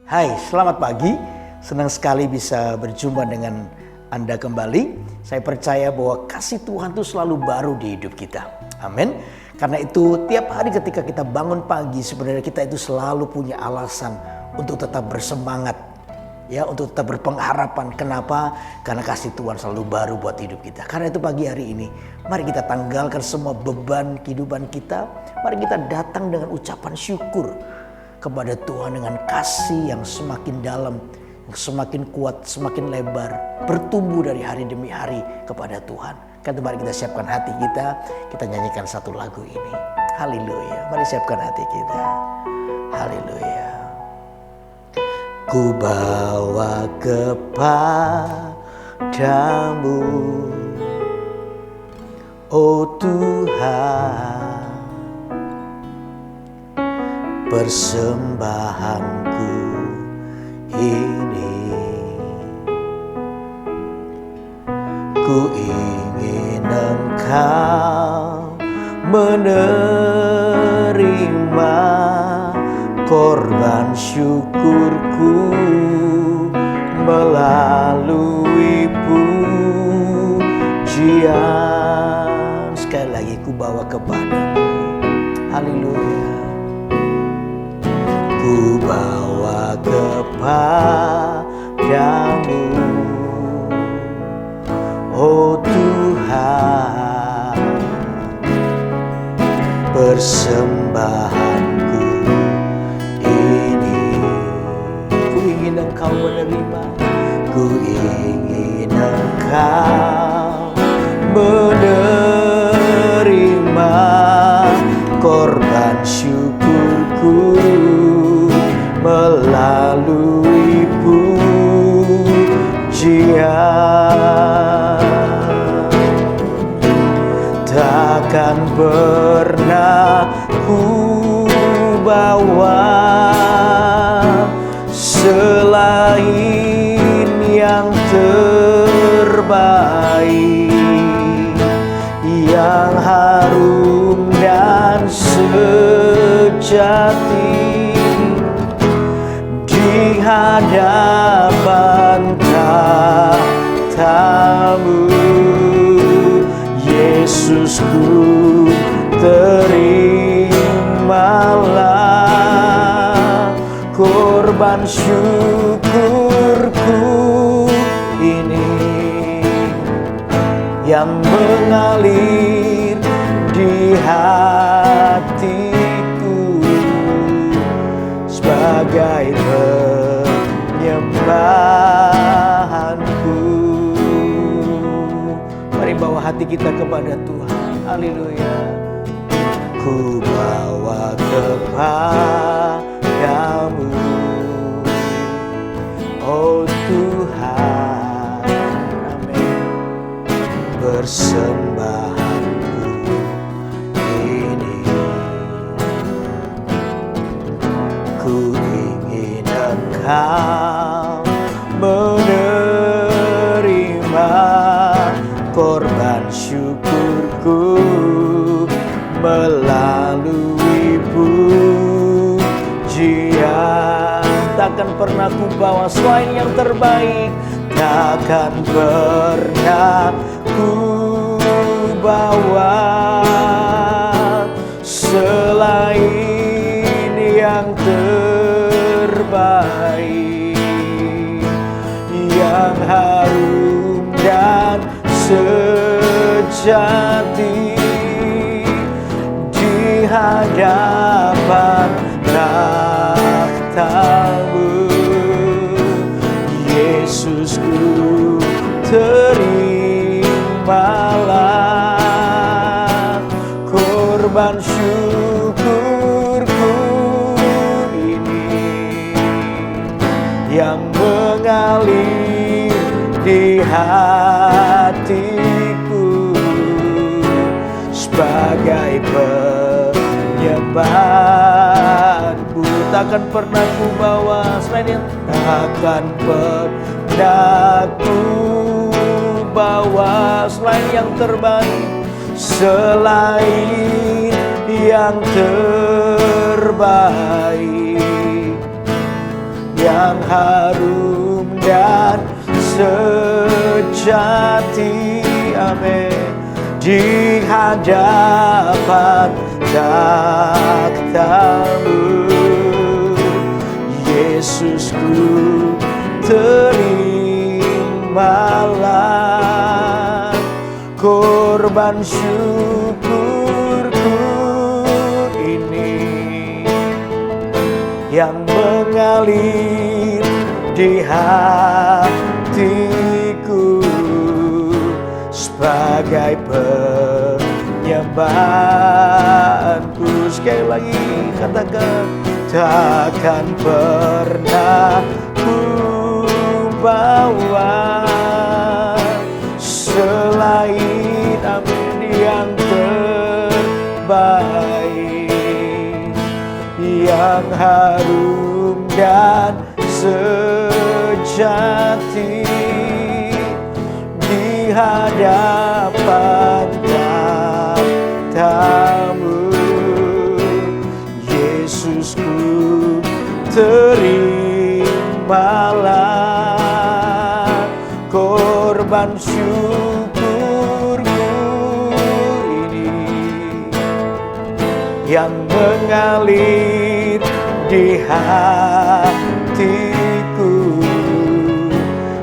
Hai, selamat pagi. Senang sekali bisa berjumpa dengan Anda kembali. Saya percaya bahwa kasih Tuhan itu selalu baru di hidup kita. Amin. Karena itu tiap hari ketika kita bangun pagi, sebenarnya kita itu selalu punya alasan untuk tetap bersemangat. Ya, untuk tetap berpengharapan. Kenapa? Karena kasih Tuhan selalu baru buat hidup kita. Karena itu pagi hari ini, mari kita tanggalkan semua beban kehidupan kita. Mari kita datang dengan ucapan syukur kepada Tuhan dengan kasih yang semakin dalam, yang semakin kuat, semakin lebar, bertumbuh dari hari demi hari kepada Tuhan. Kan mari kita siapkan hati kita nyanyikan satu lagu ini. Haleluya. Mari siapkan hati kita. Haleluya. Ku bawa kepadamu, oh Tuhan, persembahanku ini. Ku ingin Engkau menerima korban syukurku melalui pujian. Sekali lagi ku bawa kepadamu. Haleluya. Ku bawa kepadamu, oh Tuhan, persembahanku ini. Ku ingin Engkau menerima, ku ingin Engkau menerima korban syukurku melalui pujian. Takkan pernah ku bawa selain yang terbaik, yang harum dan sejati di hadapan tahtamu. Yesusku, terimalah korban syukurku ini yang mengalir di hatiku sebagai penyembahanku. Mari bawa hati kita kepada Tuhan. Haleluya. Ku bawa kepadamu, oh Tuhan. Amin. Persembahanku ini. Ku ingin Engkau menerima korban syukurku melalui pujian. Takkan pernah ku bawa selain yang terbaik, takkan pernah ku bawa selain yang terbaik, yang harum dan sejati di hadapan tahtamu. Yesusku, terimalah korban syukurku ini yang mengalir di hatiku sebagai penyembahanku. Takkan pernah ku bawa selain yang, takkan pernah ku bawa selain yang terbaik, selain yang terbaik, yang harum dan sejati. Amin. Di hadapan takhta-Mu, Yesusku, terimalah korban syukurku ini yang mengalir di hatiku sebagai penyembahanku. Sekali lagi katakan, takkan pernah ku bawa selain amin yang terbaik, yang harum dan sejati di hadapan takhta-Mu, Yesusku, terimalah korban syukurku ini yang mengalir di hatiku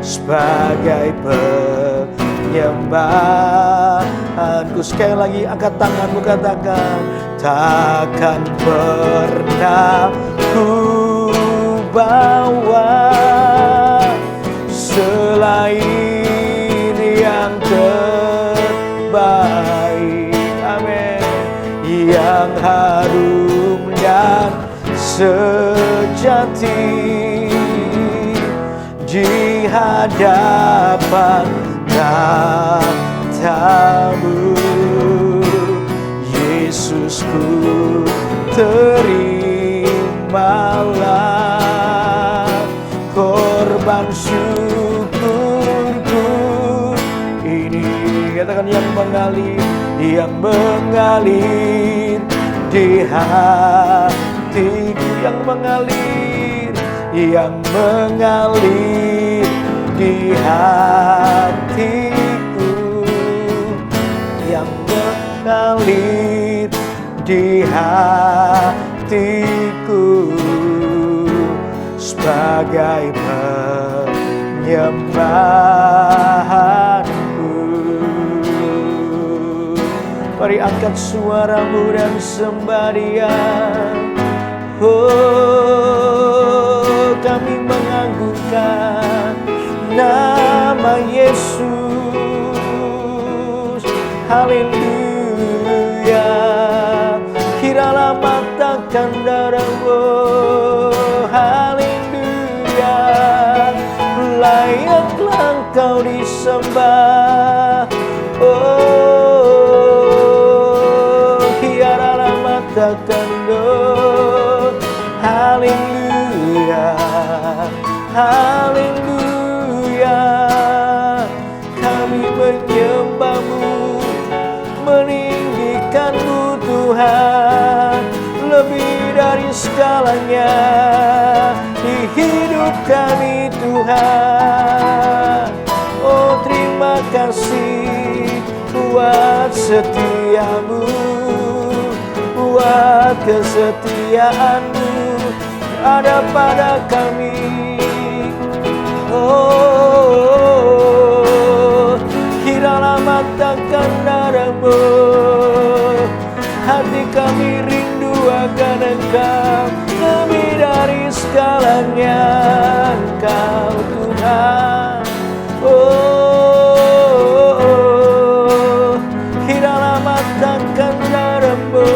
sebagai penyembahanku. Sekali lagi angkat tanganmu, katakan, takkan pernah ku bawa selain yang terbaik, amin, yang harum dan sejati di hadapan takhta-Mu, Yesusku, terimalah korban syukurku ini. Katakan, yang mengalir di hatiku, yang mengalir di hatiku, yang mengalir di hatiku sebagai penyembahanku. Mari angkat suaramu dan sembah Dia. Oh, kami mengagungkan nama Yesus. Haleluya. Kiralah matakan darah-Mu. Haleluya. Layaklah Engkau disembah. Oh, kiralah matakan doa. Haleluya. Haleluya. Kami menyembah-Mu, meninggikan-Mu Tuhan, lebih dari segalanya di hidup kami Tuhan. Oh, terima kasih buat setia-Mu, buat kesetiaan-Mu ada pada kami. Oh, kiralah matakan darah-Mu, hati kami rindu akan Engkau, lebih dari segalanya Engkau Tuhan. Oh, kiralah matakan darah-Mu.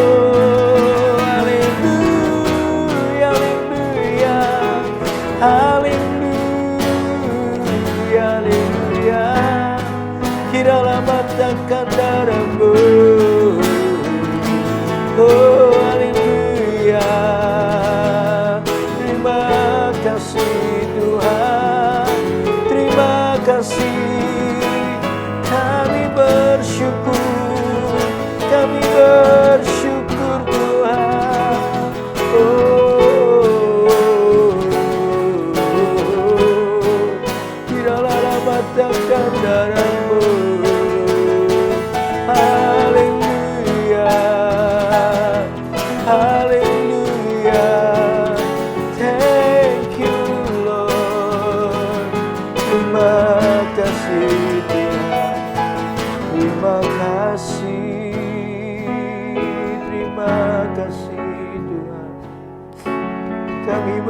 Haleluya, haleluya, haleluya, haleluya. Kiralah matakan darah-Mu. Oh, haleluya. Terima kasih Tuhan, terima kasih. Kami bersyukur, kami bersyukur Tuhan. Oh,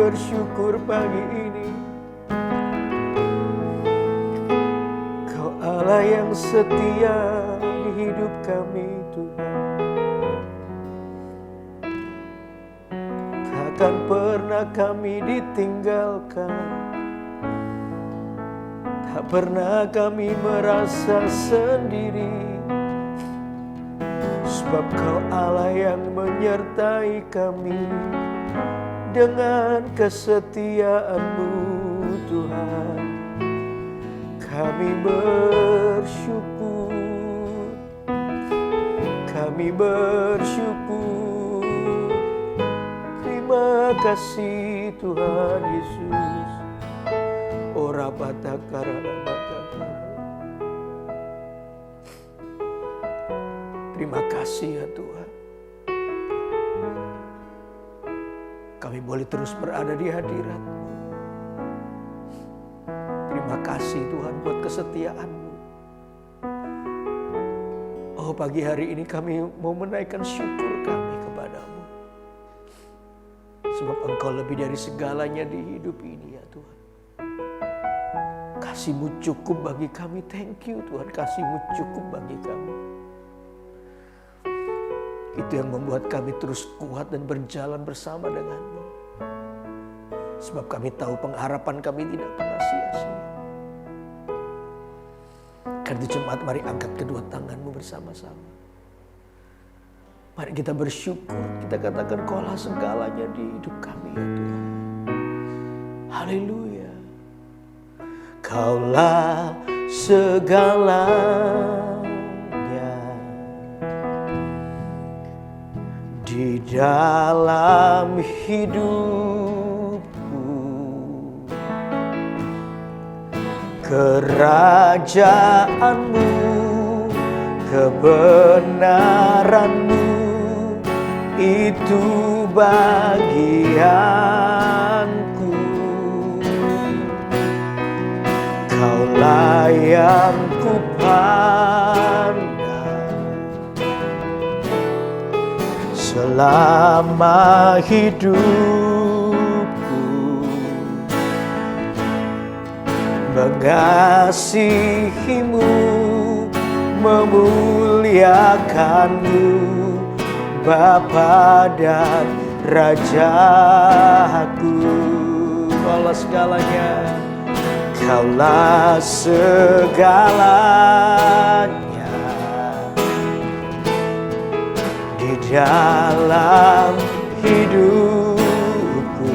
bersyukur pagi ini. Kau Allah yang setia di hidup kami Tuhan. Takkan pernah kami ditinggalkan, tak pernah kami merasa sendiri. Sebab Kau Allah yang menyertai kami dengan kesetiaan-Mu Tuhan. Kami bersyukur, kami bersyukur. Terima kasih Tuhan Yesus. Ora batakara batakara. Terima kasih ya Tuhan. Kami boleh terus berada di hadirat-Mu. Terima kasih Tuhan buat kesetiaan-Mu. Oh, pagi hari ini kami mau menaikkan syukur kami kepada-Mu. Sebab Engkau lebih dari segalanya di hidup ini ya Tuhan. Kasih-Mu cukup bagi kami. Thank you Tuhan, kasih-Mu cukup bagi kami. Itu yang membuat kami terus kuat dan berjalan bersama dengan-Mu. Sebab kami tahu pengharapan kami tidak pernah sia-sia. Karena itu jemaat, mari angkat kedua tangan-Mu bersama-sama. Mari kita bersyukur, kita katakan Kaulah segalanya di hidup kami ya Tuhan. Haleluya. Kaulah segalanya di dalam hidupku. Kerajaan-Mu, kebenaran-Mu, itu bagianku. Kaulah yang kupandang selama hidupku. Mengasihi-Mu, memuliakan-Mu, Bapa dan Rajaku. Kaulah segalanya, Kaulah segalanya di dalam hidupku.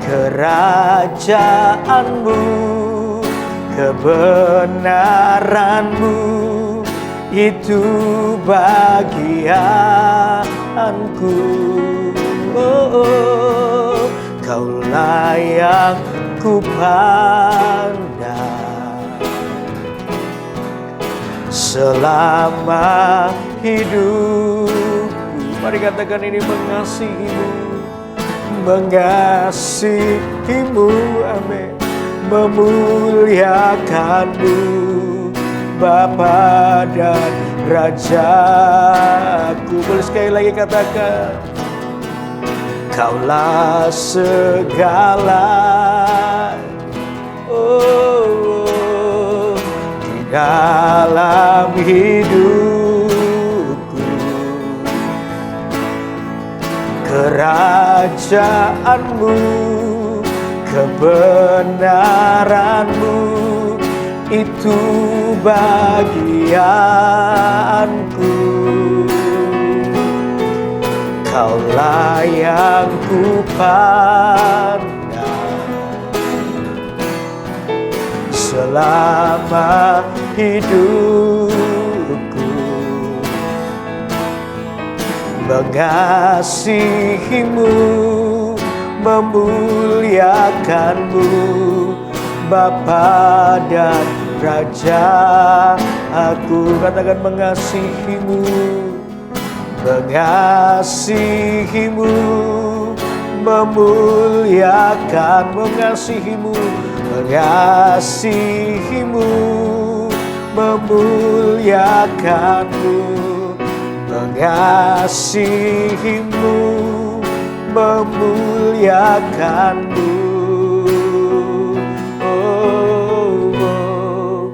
Kerajaan-Mu, kebenaran-Mu, itu bagianku. Oh, Kaulah yang kupandang selama hidupku. Mari katakan ini, mengasihi-Mu, mengasihi-Mu, amin, memuliakan-Mu, Bapa dan Rajaku. Boleh sekali lagi katakan, Kaulah segala, oh, di dalam hidupku. Kerajaan-Mu, kebenaran-Mu, itu bagianku. Kaulah yang kupandang selama hidupku. Mengasihi-Mu, memuliakan-Mu, Bapa dan Rajaku. Katakan, mengasihi-Mu, mengasihi-Mu, memuliakan, mengasihi-Mu, mengasihi-Mu, memuliakan-Mu, mengasihi-Mu, memuliakan-Mu. Oh,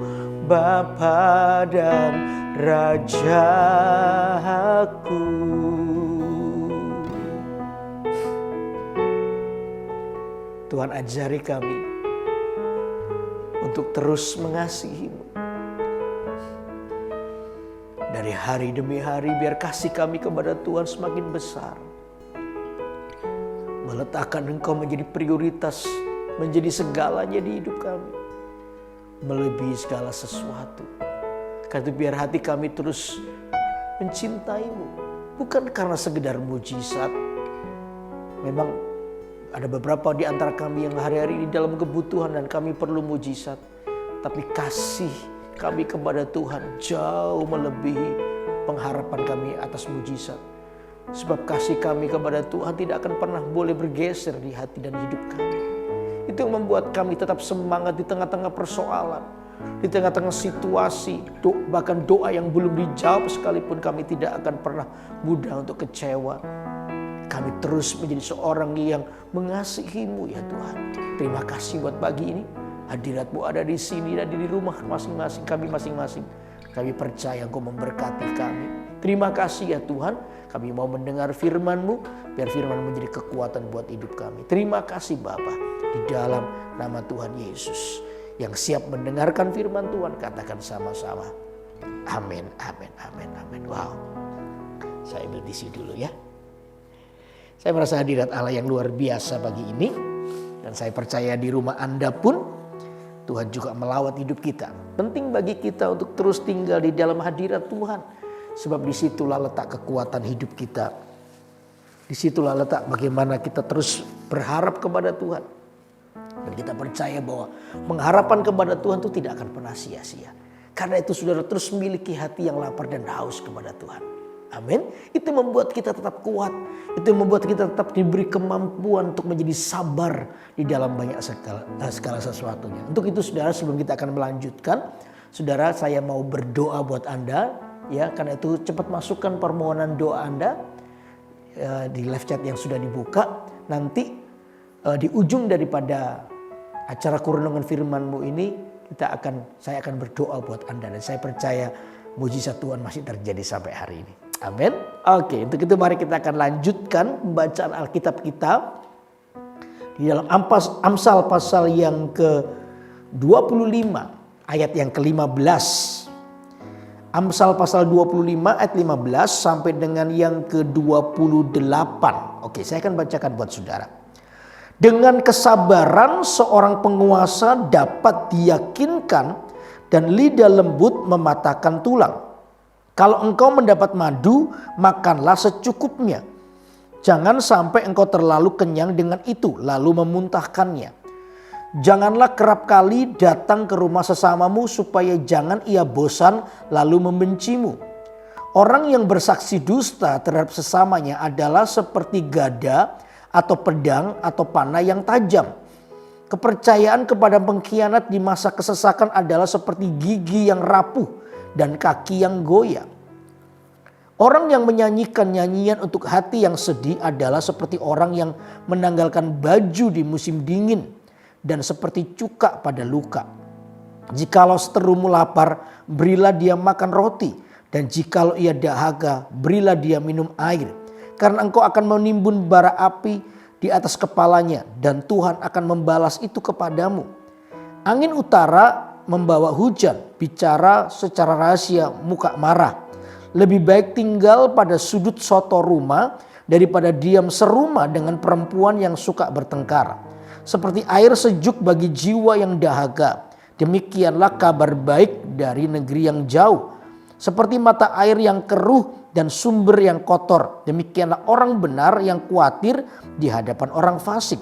Bapa dan Rajaku. Tuhan, ajari kami untuk terus mengasihi-Mu. Dari hari demi hari biar kasih kami kepada Tuhan semakin besar. Meletakkan Engkau menjadi prioritas, menjadi segalanya di hidup kami. Melebihi segala sesuatu. Karena itu biar hati kami terus mencintai-Mu. Bukan karena sekedar mujizat. Memang ada beberapa di antara kami yang hari-hari ini dalam kebutuhan dan kami perlu mujizat. Tapi kasih kami kepada Tuhan jauh melebihi pengharapan kami atas mujizat. Sebab kasih kami kepada Tuhan tidak akan pernah boleh bergeser di hati dan hidup kami. Itu yang membuat kami tetap semangat di tengah-tengah persoalan. Di tengah-tengah situasi, bahkan doa yang belum dijawab sekalipun kami tidak akan pernah mudah untuk kecewa. Kami terus menjadi seorang yang mengasihi-Mu ya Tuhan. Terima kasih buat pagi ini. Hadirat-Mu ada di sini dan di rumah masing-masing kami masing-masing. Kami percaya Engkau memberkati kami. Terima kasih ya Tuhan. Kami mau mendengar firman-Mu. Biar firman menjadi kekuatan buat hidup kami. Terima kasih Bapa. Di dalam nama Tuhan Yesus. Yang siap mendengarkan firman Tuhan. Katakan sama-sama. Amin, amin, amin, amin. Wow. Saya ambil tisu dulu ya. Saya merasa hadirat Allah yang luar biasa pagi ini. Dan saya percaya di rumah Anda pun Tuhan juga melawat hidup kita. Penting bagi kita untuk terus tinggal di dalam hadirat Tuhan. Sebab disitulah letak kekuatan hidup kita. Disitulah letak bagaimana kita terus berharap kepada Tuhan. Dan kita percaya bahwa pengharapan kepada Tuhan itu tidak akan pernah sia-sia. Karena itu saudara terus memiliki hati yang lapar dan haus kepada Tuhan. Amin. Itu membuat kita tetap kuat. Itu membuat kita tetap diberi kemampuan untuk menjadi sabar di dalam banyak segala sesuatunya. Untuk itu saudara, sebelum kita akan melanjutkan, saudara, saya mau berdoa buat Anda. Ya, karena itu cepat masukkan permohonan doa Anda di live chat yang sudah dibuka. Nanti di ujung daripada acara Kerenungan Firman-Mu ini saya akan berdoa buat Anda. Dan saya percaya mujizat Tuhan masih terjadi sampai hari ini. Amin. Oke, untuk itu mari kita akan lanjutkan pembacaan Alkitab kita di dalam Amsal pasal yang ke-25 ayat yang ke-15. Amsal pasal 25 ayat 15 sampai dengan yang ke-28. Oke, saya akan bacakan buat saudara. Dengan kesabaran seorang penguasa dapat diyakinkan dan lidah lembut mematahkan tulang. Kalau engkau mendapat madu, makanlah secukupnya. Jangan sampai engkau terlalu kenyang dengan itu, lalu memuntahkannya. Janganlah kerap kali datang ke rumah sesamamu, supaya jangan ia bosan lalu membencimu. Orang yang bersaksi dusta terhadap sesamanya adalah seperti gada atau pedang atau panah yang tajam. Kepercayaan kepada pengkhianat di masa kesesakan adalah seperti gigi yang rapuh dan kaki yang goyah. Orang yang menyanyikan nyanyian untuk hati yang sedih adalah seperti orang yang menanggalkan baju di musim dingin dan seperti cuka pada luka. Jikalau seterumu lapar, berilah dia makan roti, dan jikalau ia dahaga, berilah dia minum air. Karena engkau akan menimbun bara api di atas kepalanya, dan Tuhan akan membalas itu kepadamu. Angin utara membawa hujan, bicara secara rahasia, muka marah. Lebih baik tinggal pada sudut soto rumah daripada diam serumah dengan perempuan yang suka bertengkar. Seperti air sejuk bagi jiwa yang dahaga, demikianlah kabar baik dari negeri yang jauh. Seperti mata air yang keruh dan sumber yang kotor, demikianlah orang benar yang khawatir di hadapan orang fasik.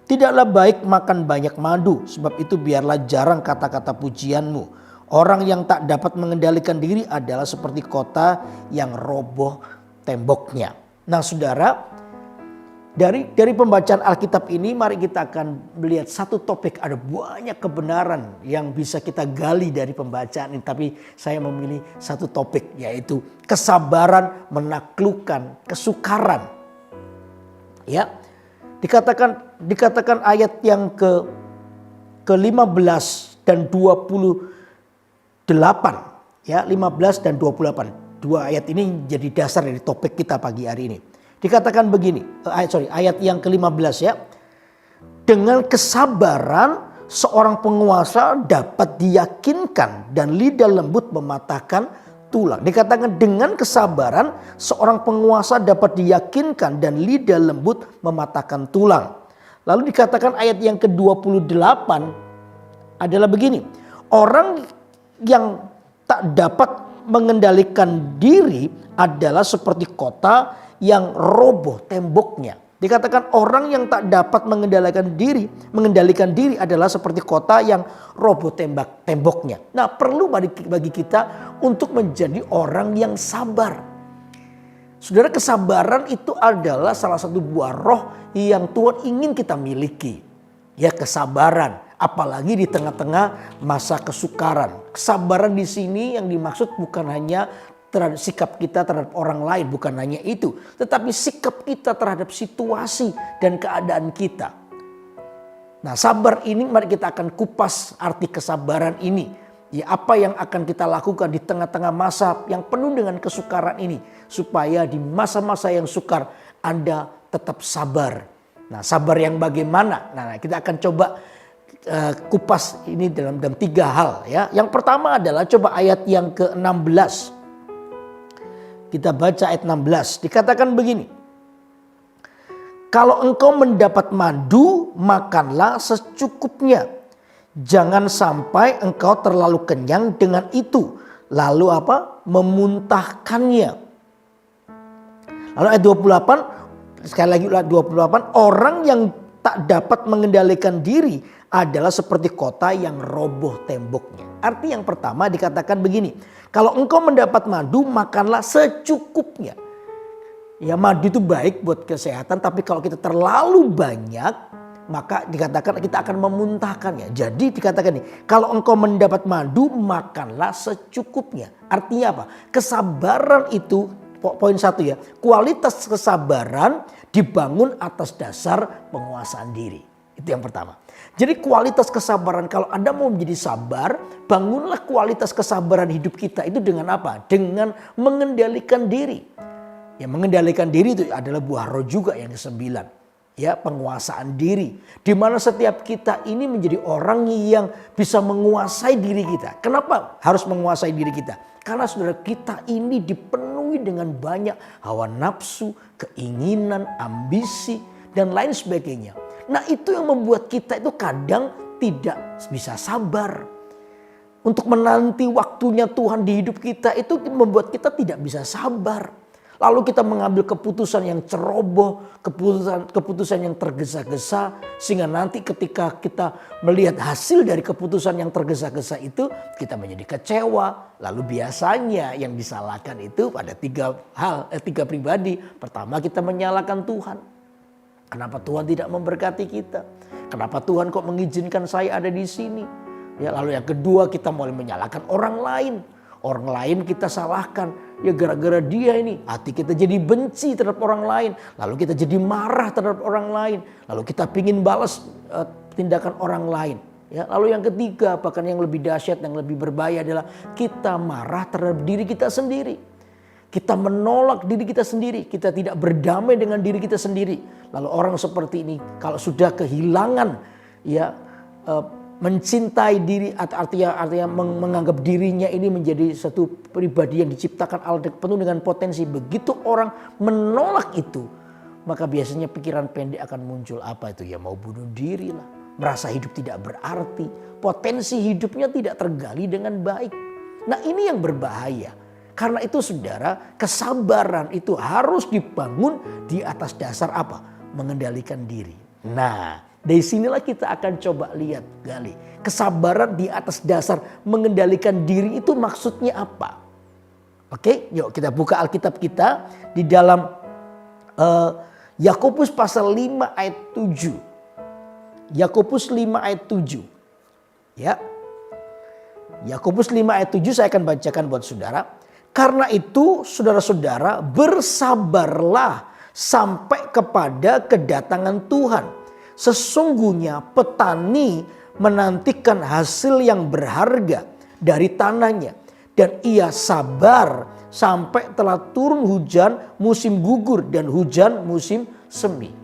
Tidaklah baik makan banyak madu, sebab itu biarlah jarang kata-kata pujianmu. Orang yang tak dapat mengendalikan diri adalah seperti kota yang roboh temboknya. Nah saudara, dari pembacaan Alkitab ini mari kita akan melihat satu topik. Ada banyak kebenaran yang bisa kita gali dari pembacaan ini. Tapi saya memilih satu topik, yaitu kesabaran menaklukkan kesukaran. Ya. Dikatakan ayat yang ke-15 dan 28, ya, 15 dan 28. Dua ayat ini jadi dasar dari topik kita pagi hari ini. Dikatakan begini, ayat yang ke-15 ya. Dengan kesabaran seorang penguasa dapat diyakinkan dan lidah lembut mematahkan tulang. Dikatakan dengan kesabaran seorang penguasa dapat diyakinkan dan lidah lembut mematahkan tulang. Lalu dikatakan ayat yang ke-28 adalah begini. Orang yang tak dapat mengendalikan diri adalah seperti kota yang roboh temboknya. Dikatakan orang yang tak dapat mengendalikan diri adalah seperti kota yang roboh temboknya. Nah, perlu bagi kita untuk menjadi orang yang sabar. Saudara, kesabaran itu adalah salah satu buah roh yang Tuhan ingin kita miliki. Ya, kesabaran, apalagi di tengah-tengah masa kesukaran. Kesabaran di sini yang dimaksud bukan hanya terhadap sikap kita terhadap orang lain, bukan hanya itu, tetapi sikap kita terhadap situasi dan keadaan kita. Nah, sabar ini mari kita akan kupas arti kesabaran ini. Ya, apa yang akan kita lakukan di tengah-tengah masa yang penuh dengan kesukaran ini, supaya di masa-masa yang sukar Anda tetap sabar. Nah, sabar yang bagaimana? Nah, kita akan coba kupas ini dalam 3 hal ya. Yang pertama adalah coba ayat yang ke-16. Kita baca ayat 16, dikatakan begini. Kalau engkau mendapat madu, makanlah secukupnya. Jangan sampai engkau terlalu kenyang dengan itu. Lalu apa? Memuntahkannya. Lalu ayat 28, sekali lagi 28. Orang yang tak dapat mengendalikan diri adalah seperti kota yang roboh temboknya. Arti yang pertama dikatakan begini. Kalau engkau mendapat madu, makanlah secukupnya. Ya, madu itu baik buat kesehatan, tapi kalau kita terlalu banyak, maka dikatakan kita akan memuntahkannya. Jadi dikatakan nih, kalau engkau mendapat madu, makanlah secukupnya. Artinya apa? Kesabaran itu, poin 1 ya, kualitas kesabaran dibangun atas dasar penguasaan diri. Itu yang pertama. Jadi kualitas kesabaran, kalau Anda mau menjadi sabar, bangunlah kualitas kesabaran hidup kita itu dengan apa? Dengan mengendalikan diri. Ya, mengendalikan diri itu adalah buah roh juga yang ke-9. Ya, penguasaan diri. Di mana setiap kita ini menjadi orang yang bisa menguasai diri kita. Kenapa harus menguasai diri kita? Karena saudara, kita ini dipenuhi dengan banyak hawa nafsu, keinginan, ambisi, dan lain sebagainya. Nah, itu yang membuat kita itu kadang tidak bisa sabar. Untuk menanti waktunya Tuhan di hidup kita itu membuat kita tidak bisa sabar. Lalu kita mengambil keputusan yang ceroboh, keputusan yang tergesa-gesa. Sehingga nanti ketika kita melihat hasil dari keputusan yang tergesa-gesa itu, kita menjadi kecewa. Lalu biasanya yang disalahkan itu pada 3 pribadi. Pertama, kita menyalahkan Tuhan. Kenapa Tuhan tidak memberkati kita? Kenapa Tuhan kok mengizinkan saya ada di sini? Ya, lalu yang kedua, kita mulai menyalahkan orang lain. Orang lain kita salahkan. Ya, gara-gara dia ini hati kita jadi benci terhadap orang lain. Lalu kita jadi marah terhadap orang lain. Lalu kita pingin balas tindakan orang lain. Ya, lalu yang ketiga, bahkan yang lebih dahsyat, yang lebih berbahaya adalah kita marah terhadap diri kita sendiri. Kita menolak diri kita sendiri. Kita tidak berdamai dengan diri kita sendiri. Lalu orang seperti ini kalau sudah kehilangan ya mencintai diri, artinya menganggap dirinya ini menjadi satu pribadi yang diciptakan Allah penuh dengan potensi. Begitu orang menolak itu, maka biasanya pikiran pendek akan muncul. Apa itu? Ya, mau bunuh diri lah. Merasa hidup tidak berarti. Potensi hidupnya tidak tergali dengan baik. Nah, ini yang berbahaya. Karena itu saudara, kesabaran itu harus dibangun di atas dasar apa? Mengendalikan diri. Nah, dari sinilah kita akan coba lihat, gali. Kesabaran di atas dasar mengendalikan diri itu maksudnya apa? Oke, yuk kita buka Alkitab kita di dalam Yakobus pasal 5 ayat 7. Yakobus 5 ayat 7. Ya. Yakobus 5 ayat 7 saya akan bacakan buat saudara. Karena itu saudara-saudara bersabarlah sampai kepada kedatangan Tuhan. Sesungguhnya petani menantikan hasil yang berharga dari tanahnya. Dan ia sabar sampai telah turun hujan musim gugur dan hujan musim semi.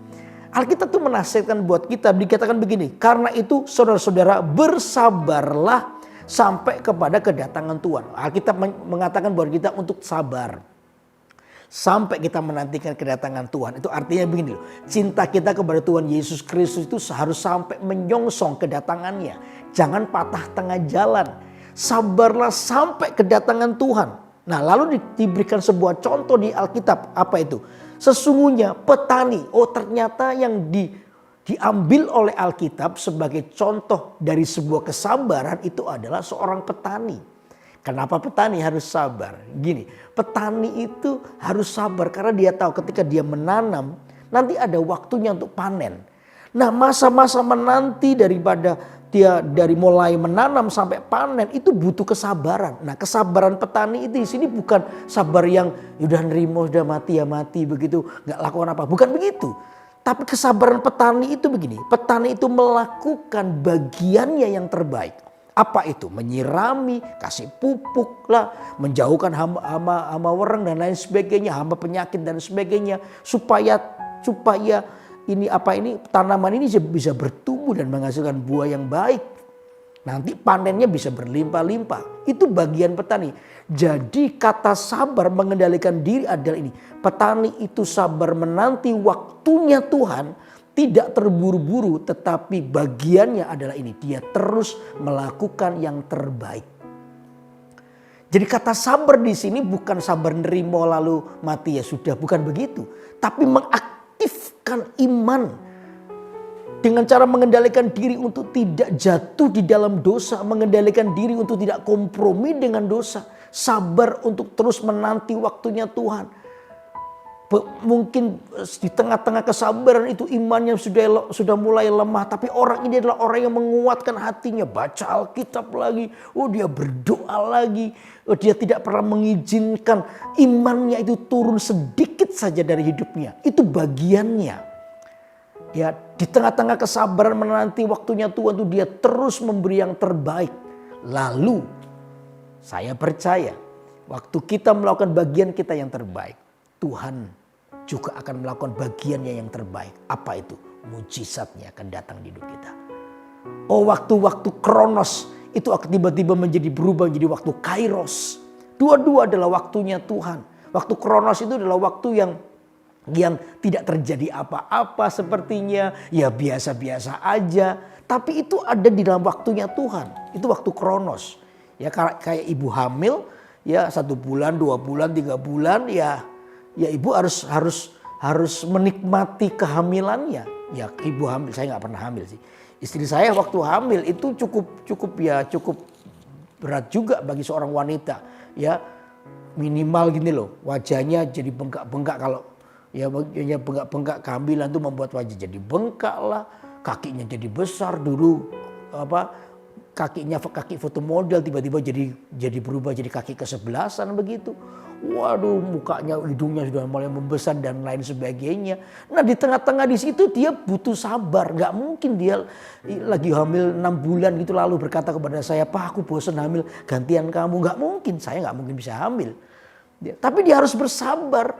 Alkitab itu menasihatkan buat kita, dikatakan begini. Karena itu saudara-saudara bersabarlah sampai kepada kedatangan Tuhan. Alkitab mengatakan buat kita untuk sabar. Sampai kita menantikan kedatangan Tuhan. Itu artinya begini loh. Cinta kita kepada Tuhan Yesus Kristus itu harus sampai menyongsong kedatangannya. Jangan patah tengah jalan. Sabarlah sampai kedatangan Tuhan. Nah lalu diberikan sebuah contoh di Alkitab. Apa itu? Sesungguhnya petani. Oh ternyata yang diambil oleh Alkitab sebagai contoh dari sebuah kesabaran itu adalah seorang petani. Kenapa petani harus sabar? Gini, petani itu harus sabar karena dia tahu ketika dia menanam nanti ada waktunya untuk panen. Nah masa-masa menanti daripada dia dari mulai menanam sampai panen itu butuh kesabaran. Nah kesabaran petani itu di sini bukan sabar yang udah nerimo udah mati ya mati begitu nggak lakukan apa. Bukan begitu. Tapi kesabaran petani itu begini. Petani itu melakukan bagiannya yang terbaik. Apa itu? Menyirami, kasih pupuk lah, menjauhkan hama wereng dan lain sebagainya, hama penyakit dan sebagainya, supaya tanaman ini bisa bertumbuh dan menghasilkan buah yang baik. Nanti panennya bisa berlimpah-limpah. Itu bagian petani. Jadi kata sabar mengendalikan diri adalah ini. Petani itu sabar menanti waktunya Tuhan. Tidak terburu-buru tetapi bagiannya adalah ini. Dia terus melakukan yang terbaik. Jadi kata sabar di sini bukan sabar nerimo lalu mati ya sudah. Bukan begitu. Tapi mengaktifkan iman. Dengan cara mengendalikan diri untuk tidak jatuh di dalam dosa. Mengendalikan diri untuk tidak kompromi dengan dosa. Sabar untuk terus menanti waktunya Tuhan. Mungkin di tengah-tengah kesabaran itu imannya sudah mulai lemah. Tapi orang ini adalah orang yang menguatkan hatinya. Baca Alkitab lagi. Oh dia berdoa lagi. Oh, dia tidak pernah mengizinkan imannya itu turun sedikit saja dari hidupnya. Itu bagiannya. Ya di tengah-tengah kesabaran menanti waktunya Tuhan itu dia terus memberi yang terbaik. Lalu saya percaya waktu kita melakukan bagian kita yang terbaik. Tuhan juga akan melakukan bagiannya yang terbaik. Apa itu? Mujizatnya akan datang di hidup kita. Oh waktu-waktu kronos itu akan tiba-tiba berubah menjadi waktu kairos. Dua-dua adalah waktunya Tuhan. Waktu kronos itu adalah waktu yang tidak terjadi apa-apa sepertinya. Ya biasa-biasa aja. Tapi itu ada di dalam waktunya Tuhan. Itu waktu kronos. Ya kayak ibu hamil. Ya 1 bulan, 2 bulan, 3 bulan ya ibu harus menikmati kehamilannya. Ya ibu hamil, saya nggak pernah hamil sih. Istri saya waktu hamil itu cukup berat juga bagi seorang wanita. Ya minimal gini loh, wajahnya jadi bengkak-bengkak kalau ya bengkak-bengkak kehamilan itu membuat wajah jadi bengkak lah, kakinya jadi besar dulu kaki foto model tiba-tiba jadi berubah jadi kaki kesebelasan begitu. Waduh mukanya hidungnya sudah mulai membesar dan lain sebagainya. Nah di tengah-tengah di situ dia butuh sabar. Gak mungkin dia lagi hamil 6 bulan gitu lalu berkata kepada saya, Pak aku bosan hamil gantian kamu. Gak mungkin, saya gak mungkin bisa hamil. Tapi dia harus bersabar.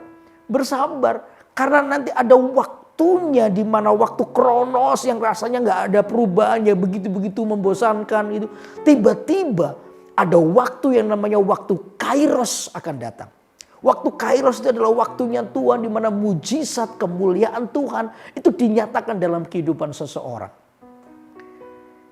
Karena nanti ada waktunya di mana waktu kronos yang rasanya gak ada perubahannya begitu-begitu membosankan itu. Tiba-tiba ada waktu yang namanya waktu kairos akan datang. Waktu kairos itu adalah waktunya Tuhan di mana mujizat kemuliaan Tuhan itu dinyatakan dalam kehidupan seseorang.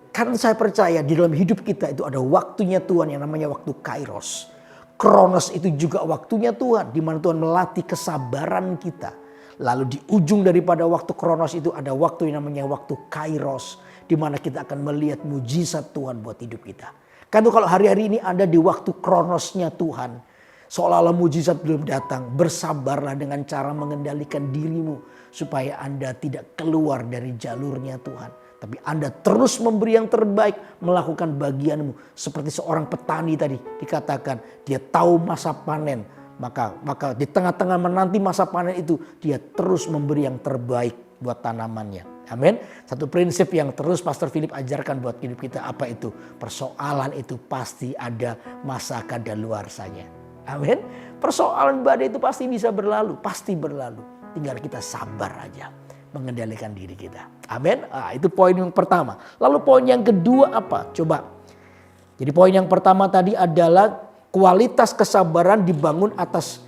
Karena saya percaya di dalam hidup kita itu ada waktunya Tuhan yang namanya waktu kairos. Kronos itu juga waktunya Tuhan di mana Tuhan melatih kesabaran kita. Lalu di ujung daripada waktu kronos itu ada waktu yang namanya waktu kairos di mana kita akan melihat mujizat Tuhan buat hidup kita. Karena kalau hari-hari ini Anda di waktu kronosnya Tuhan. Seolah-olah mujizat belum datang. Bersabarlah dengan cara mengendalikan dirimu. Supaya Anda tidak keluar dari jalurnya Tuhan. Tapi Anda terus memberi yang terbaik. Melakukan bagianmu. Seperti seorang petani tadi dikatakan. Dia tahu masa panen. Maka di tengah-tengah menanti masa panen itu dia terus memberi yang terbaik buat tanamannya. Amin. Satu prinsip yang terus Pastor Philip ajarkan buat hidup kita apa itu? Persoalan itu pasti ada masa kadaluarsanya. Amin. Persoalan badai itu pasti bisa berlalu, pasti berlalu. Tinggal kita sabar aja mengendalikan diri kita. Amin. Itu poin yang pertama. Lalu poin yang kedua apa? Coba. Jadi poin yang pertama tadi adalah kualitas kesabaran dibangun atas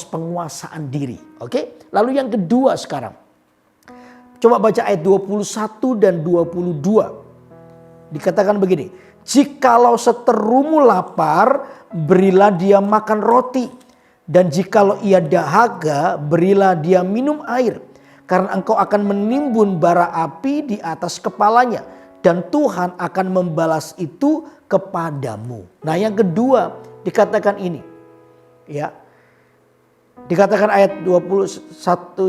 penguasaan diri. Oke? Lalu yang kedua sekarang. Coba baca ayat 21 dan 22. Dikatakan begini. Jikalau seterumu lapar, berilah dia makan roti. Dan jikalau ia dahaga, berilah dia minum air. Karena engkau akan menimbun bara api di atas kepalanya. Dan Tuhan akan membalas itu kepadamu. Nah yang kedua dikatakan ini. Ya. Dikatakan ayat 21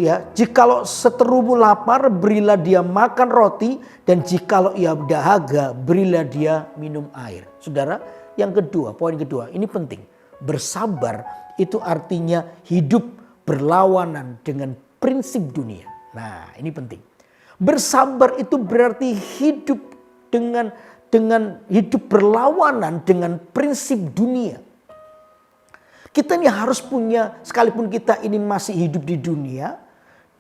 ya. Jikalau seterumu lapar berilah dia makan roti. Dan jikalau ia dahaga berilah dia minum air. Saudara yang kedua, poin kedua ini penting. Bersabar itu artinya hidup berlawanan dengan prinsip dunia. Nah ini penting. Bersabar itu berarti hidup dengan hidup berlawanan dengan prinsip dunia. Kita ini harus punya, sekalipun kita ini masih hidup di dunia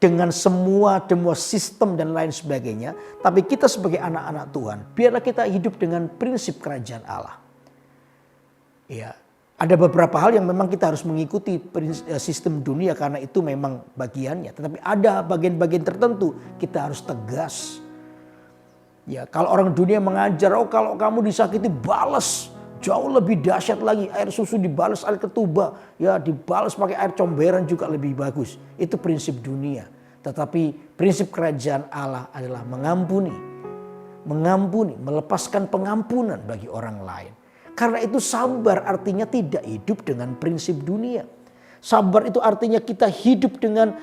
dengan semua sistem dan lain sebagainya, tapi kita sebagai anak-anak Tuhan, biarlah kita hidup dengan prinsip kerajaan Allah. Ya, ada beberapa hal yang memang kita harus mengikuti sistem dunia karena itu memang bagiannya. Tetapi ada bagian-bagian tertentu kita harus tegas. Ya, kalau orang dunia mengajar, kalau kamu disakiti balas jauh lebih dahsyat lagi. Air susu dibalas air ketuba, ya dibalas pakai air comberan juga lebih bagus. Itu prinsip dunia. Tetapi prinsip kerajaan Allah adalah mengampuni, melepaskan pengampunan bagi orang lain. Karena itu sabar artinya tidak hidup dengan prinsip dunia. Sabar itu artinya kita hidup dengan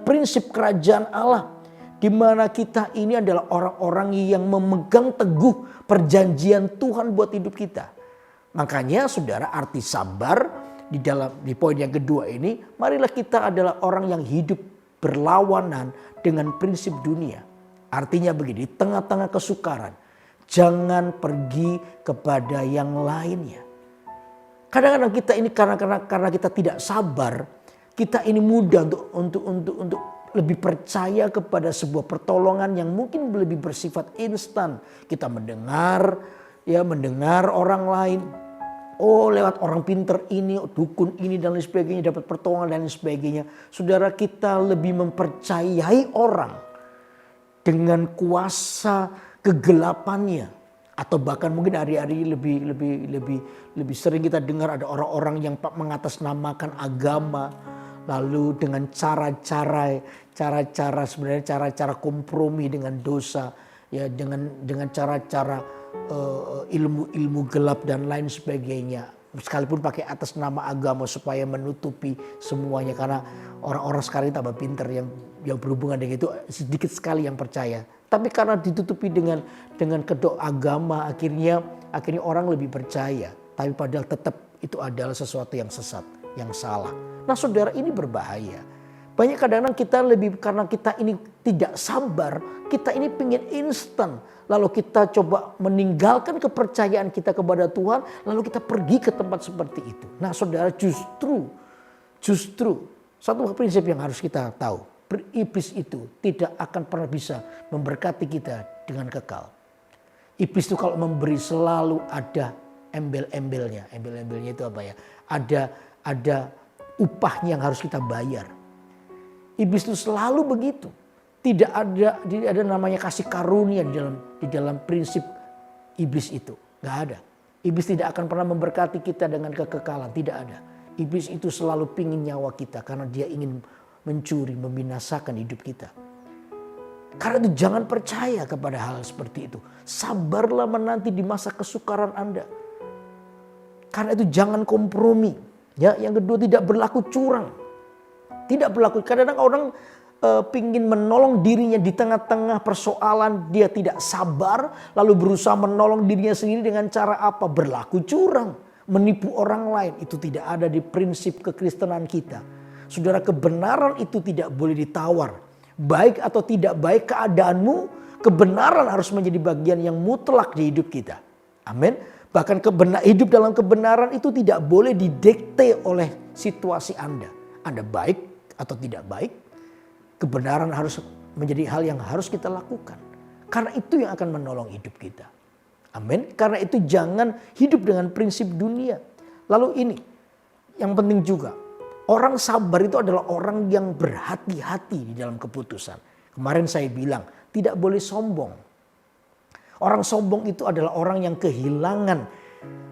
prinsip kerajaan Allah. Di mana kita ini adalah orang-orang yang memegang teguh perjanjian Tuhan buat hidup kita. Makanya saudara arti sabar di poin yang kedua ini. Marilah kita adalah orang yang hidup berlawanan dengan prinsip dunia. Artinya begini, di tengah-tengah kesukaran. Jangan pergi kepada yang lainnya. Kadang-kadang kita ini karena kita tidak sabar, kita ini mudah untuk lebih percaya kepada sebuah pertolongan yang mungkin lebih bersifat instan. Kita mendengar orang lain. Oh, lewat orang pinter ini, dukun ini dan lain sebagainya dapat pertolongan dan lain sebagainya. Saudara, kita lebih mempercayai orang dengan kuasa kegelapannya, atau bahkan mungkin hari-hari lebih sering kita dengar ada orang-orang yang mengatasnamakan agama, lalu dengan cara-cara kompromi dengan dosa, ya dengan cara-cara ilmu gelap dan lain sebagainya, sekalipun pakai atas nama agama supaya menutupi semuanya. Karena orang-orang sekarang tambah pinter yang berhubungan dengan itu sedikit sekali yang percaya. Tapi karena ditutupi dengan kedok agama, akhirnya orang lebih percaya. Tapi padahal tetap itu adalah sesuatu yang sesat, yang salah. Nah saudara, ini berbahaya. Banyak kadang-kadang kita karena kita ini tidak sabar, kita ini pengen instan. Lalu kita coba meninggalkan kepercayaan kita kepada Tuhan, lalu kita pergi ke tempat seperti itu. Nah saudara, justru satu prinsip yang harus kita tahu. Iblis itu tidak akan pernah bisa memberkati kita dengan kekal. Iblis itu kalau memberi selalu ada embel-embelnya. Embel-embelnya itu apa ya? Ada upahnya yang harus kita bayar. Iblis itu selalu begitu. Tidak ada namanya kasih karunia di dalam prinsip iblis itu. Gak ada. Iblis tidak akan pernah memberkati kita dengan kekekalan. Tidak ada. Iblis itu selalu pingin nyawa kita karena dia ingin mencuri, membinasakan hidup kita. Karena itu jangan percaya kepada hal seperti itu. Sabarlah menanti di masa kesukaran Anda. Karena itu jangan kompromi. Ya, yang kedua, tidak berlaku curang. Tidak berlaku. Kadang-kadang orang pingin menolong dirinya di tengah-tengah persoalan, dia tidak sabar, lalu berusaha menolong dirinya sendiri dengan cara apa? Berlaku curang. menipu orang lain, itu tidak ada di prinsip kekristenan kita. Saudara, kebenaran itu tidak boleh ditawar. Baik atau tidak baik keadaanmu, kebenaran harus menjadi bagian yang mutlak di hidup kita. Amin. Bahkan hidup dalam kebenaran itu tidak boleh didikte oleh situasi Anda. Anda baik atau tidak baik, kebenaran harus menjadi hal yang harus kita lakukan. Karena itu yang akan menolong hidup kita. Amin. Karena itu jangan hidup dengan prinsip dunia. Lalu ini yang penting juga. Orang sabar itu adalah orang yang berhati-hati di dalam keputusan. Kemarin saya bilang tidak boleh sombong. Orang sombong itu adalah orang yang kehilangan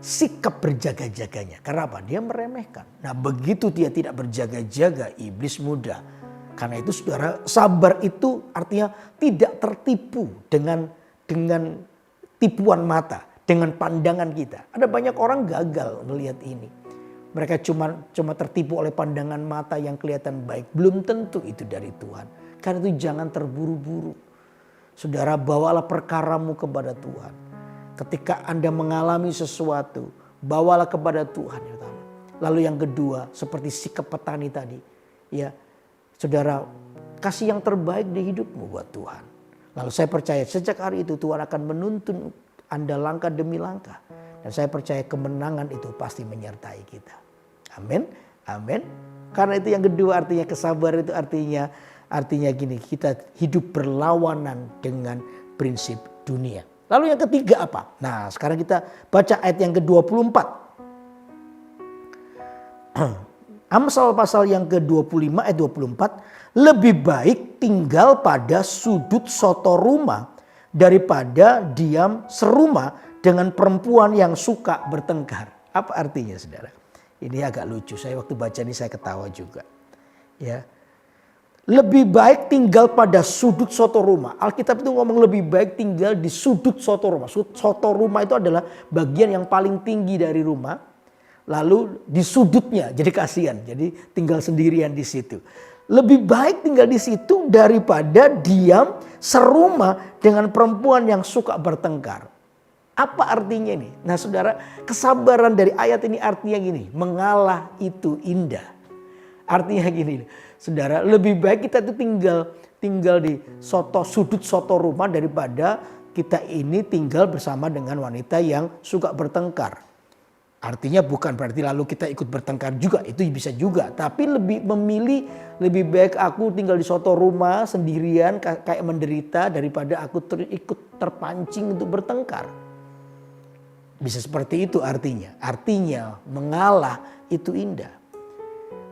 sikap berjaga-jaganya. Karena apa? Dia meremehkan. Nah, begitu dia tidak berjaga-jaga, iblis mudah. Karena itu saudara, sabar itu artinya tidak tertipu dengan tipuan mata, dengan pandangan kita. Ada banyak orang gagal melihat ini. Mereka cuma tertipu oleh pandangan mata yang kelihatan baik. Belum tentu itu dari Tuhan. Karena itu jangan terburu-buru. Saudara, bawalah perkaramu kepada Tuhan. Ketika Anda mengalami sesuatu, bawalah kepada Tuhan. Lalu yang kedua, seperti sikap petani tadi. Ya, saudara, kasih yang terbaik di hidupmu buat Tuhan. Lalu saya percaya sejak hari itu Tuhan akan menuntun Anda langkah demi langkah. Dan saya percaya kemenangan itu pasti menyertai kita. Amin, amin. Karena itu yang kedua, artinya kesabaran itu artinya gini, kita hidup berlawanan dengan prinsip dunia. Lalu yang ketiga apa? Nah, sekarang kita baca ayat yang ke-24. Amsal pasal yang ke-25 ayat 24. Lebih baik tinggal pada sudut soto rumah daripada diam serumah dengan perempuan yang suka bertengkar. Apa artinya, saudara? Ini agak lucu. Saya waktu baca ini saya ketawa juga. Ya. Lebih baik tinggal pada sudut soto rumah. Alkitab itu ngomong lebih baik tinggal di sudut soto rumah. Soto rumah itu adalah bagian yang paling tinggi dari rumah. Lalu di sudutnya, jadi kasihan. Jadi tinggal sendirian di situ. Lebih baik tinggal di situ daripada diam serumah dengan perempuan yang suka bertengkar. Apa artinya ini? Nah, saudara, kesabaran dari ayat ini artinya gini. Mengalah itu indah. Artinya gini, saudara, lebih baik kita itu tinggal di sudut soto rumah daripada kita ini tinggal bersama dengan wanita yang suka bertengkar. Artinya bukan berarti lalu kita ikut bertengkar juga, itu bisa juga. Tapi lebih baik aku tinggal di soto rumah sendirian kayak menderita daripada aku ikut terpancing untuk bertengkar. Bisa seperti itu artinya. Artinya mengalah itu indah.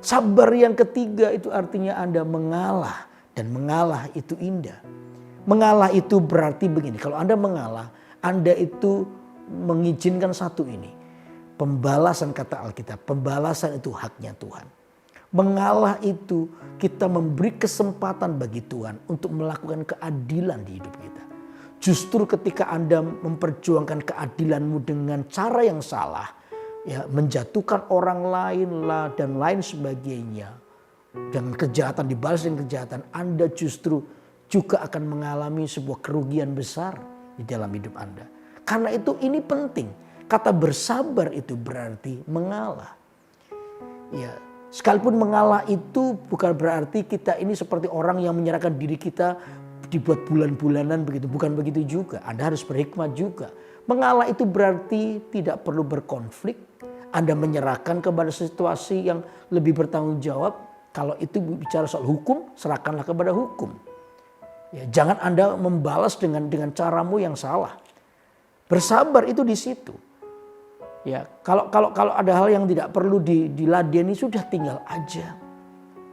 Sabar yang ketiga itu artinya Anda mengalah. Dan mengalah itu indah. Mengalah itu berarti begini. Kalau Anda mengalah, Anda itu mengizinkan satu ini. Pembalasan kata Alkitab. Pembalasan itu haknya Tuhan. Mengalah itu kita memberi kesempatan bagi Tuhan untuk melakukan keadilan di hidup kita. Justru ketika Anda memperjuangkan keadilanmu dengan cara yang salah, ya, menjatuhkan orang lain lah dan lain sebagainya, dengan kejahatan dibalas dengan kejahatan, Anda justru juga akan mengalami sebuah kerugian besar di dalam hidup Anda. Karena itu ini penting. Kata bersabar itu berarti mengalah. Ya, sekalipun mengalah itu bukan berarti kita ini seperti orang yang menyerahkan diri kita dibuat bulan-bulanan begitu. Bukan begitu juga. Anda harus berhikmat juga. Mengalah itu berarti tidak perlu berkonflik. Anda menyerahkan kepada situasi yang lebih bertanggung jawab. Kalau itu bicara soal hukum, serahkanlah kepada hukum. Ya, jangan Anda membalas dengan caramu yang salah. Bersabar itu di situ. Ya, kalau ada hal yang tidak perlu diladeni, sudah tinggal aja.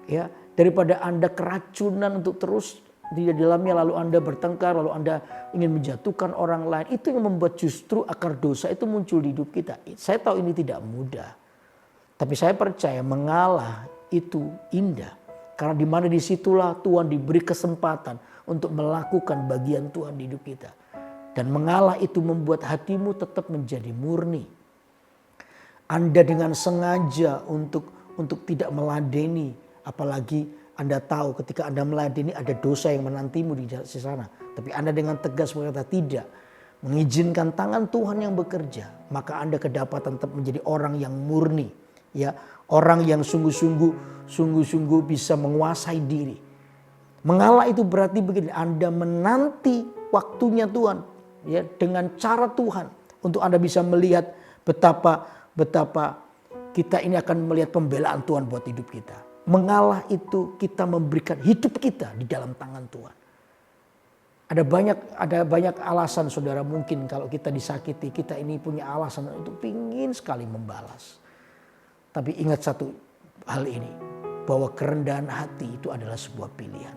Ya, daripada Anda keracunan untuk terus di dalamnya, lalu Anda bertengkar, lalu Anda ingin menjatuhkan orang lain. Itu yang membuat justru akar dosa itu muncul di hidup kita. Saya tahu ini tidak mudah. Tapi saya percaya mengalah itu indah. Karena di mana disitulah Tuhan diberi kesempatan untuk melakukan bagian Tuhan di hidup kita. Dan mengalah itu membuat hatimu tetap menjadi murni. Anda dengan sengaja untuk tidak meladeni, apalagi Anda tahu ketika Anda meladeni ada dosa yang menantimu di sana. Tapi Anda dengan tegas berkata tidak. mengizinkan tangan Tuhan yang bekerja, maka Anda kedapatan tetap menjadi orang yang murni, ya, orang yang sungguh-sungguh bisa menguasai diri. Mengalah itu berarti begini, Anda menanti waktunya Tuhan, ya, dengan cara Tuhan untuk Anda bisa melihat betapa kita ini akan melihat pembelaan Tuhan buat hidup kita. Mengalah itu kita memberikan hidup kita di dalam tangan Tuhan. Ada banyak alasan, saudara, mungkin kalau kita disakiti, kita ini punya alasan untuk pingin sekali membalas. Tapi ingat satu hal ini, bahwa kerendahan hati itu adalah sebuah pilihan.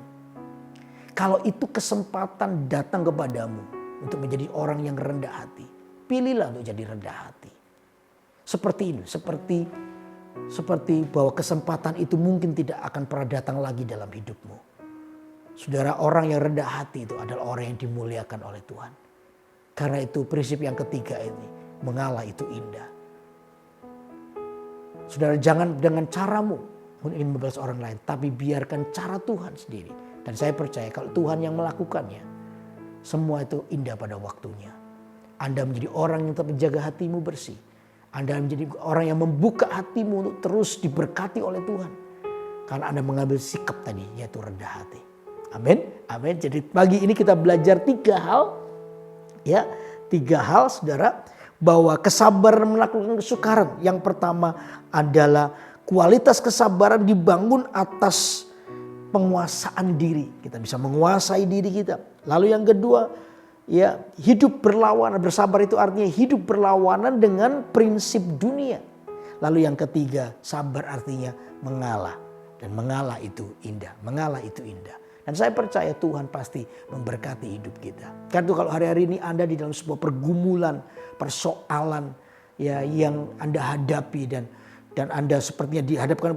Kalau itu kesempatan datang kepadamu untuk menjadi orang yang rendah hati, pilihlah untuk jadi rendah hati. Seperti ini, seperti bahwa kesempatan itu mungkin tidak akan pernah datang lagi dalam hidupmu. Saudara, orang yang rendah hati itu adalah orang yang dimuliakan oleh Tuhan. Karena itu prinsip yang ketiga ini, mengalah itu indah. Saudara, jangan dengan caramu ingin membalas orang lain, tapi biarkan cara Tuhan sendiri. Dan saya percaya kalau Tuhan yang melakukannya, semua itu indah pada waktunya. Anda menjadi orang yang tetap menjaga hatimu bersih. Anda menjadi orang yang membuka hatimu untuk terus diberkati oleh Tuhan. Karena Anda mengambil sikap tadi, yaitu rendah hati. Amin, amin. Jadi pagi ini kita belajar 3 hal, ya, 3 hal, saudara, bahwa kesabaran menaklukkan kesukaran. Yang pertama adalah kualitas kesabaran dibangun atas penguasaan diri. Kita bisa menguasai diri kita. Lalu yang kedua, ya, hidup berlawanan. Bersabar itu artinya hidup berlawanan dengan prinsip dunia. Lalu yang ketiga, sabar artinya mengalah. Dan mengalah itu indah. Mengalah itu indah. Dan saya percaya Tuhan pasti memberkati hidup kita. Karena itu kalau hari-hari ini Anda di dalam sebuah pergumulan, persoalan, ya, yang Anda hadapi dan Anda sepertinya dihadapkan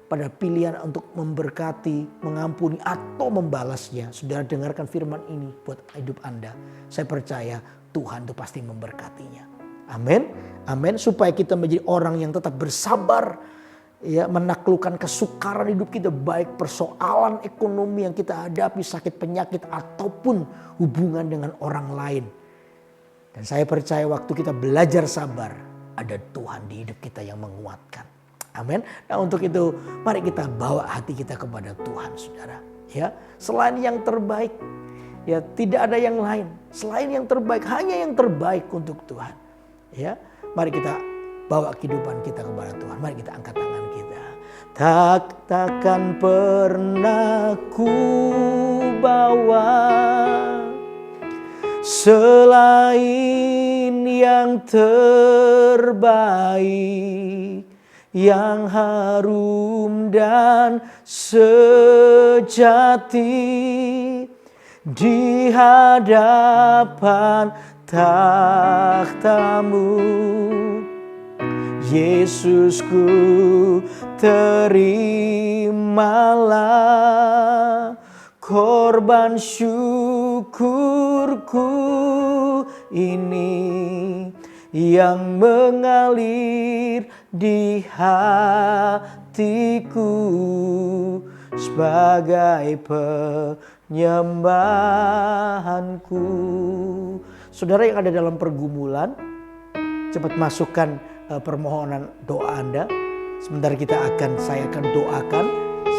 pada pilihan untuk memberkati, mengampuni atau membalasnya. Saudara, dengarkan firman ini buat hidup Anda. Saya percaya Tuhan itu pasti memberkatinya. Amin. Amin. Supaya kita menjadi orang yang tetap bersabar, ya, menaklukkan kesukaran hidup kita, baik persoalan ekonomi yang kita hadapi, sakit penyakit ataupun hubungan dengan orang lain. Dan saya percaya waktu kita belajar sabar, ada Tuhan di hidup kita yang menguatkan. Amin. Nah, untuk itu mari kita bawa hati kita kepada Tuhan, saudara. Ya, selain yang terbaik, ya, tidak ada yang lain. Selain yang terbaik, hanya yang terbaik untuk Tuhan. Ya, mari kita bawa kehidupan kita kepada Tuhan. Mari kita angkat tangan kita. Takkan pernah ku bawa selain yang terbaik, yang harum dan sejati di hadapan takhtamu. Yesusku, terimalah korban syukurku ini yang mengalir di hatiku sebagai penyembahanku. Saudara yang ada dalam pergumulan, cepat masukkan permohonan doa Anda. Sebentar saya akan doakan.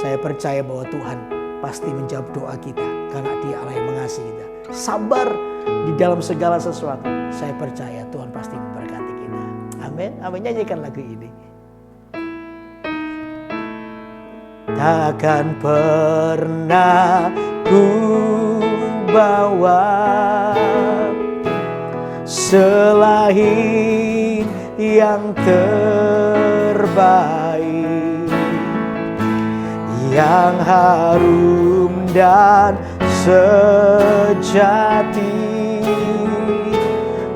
Saya percaya bahwa Tuhan pasti menjawab doa kita karena Dia Allah yang mengasihi kita. Sabar di dalam segala sesuatu. Saya percaya Tuhan pasti memberkati kita. Amin. Amin. Nyanyikan lagu ini. Takkan pernah ku bawa selain yang terbaik, yang harum dan sejati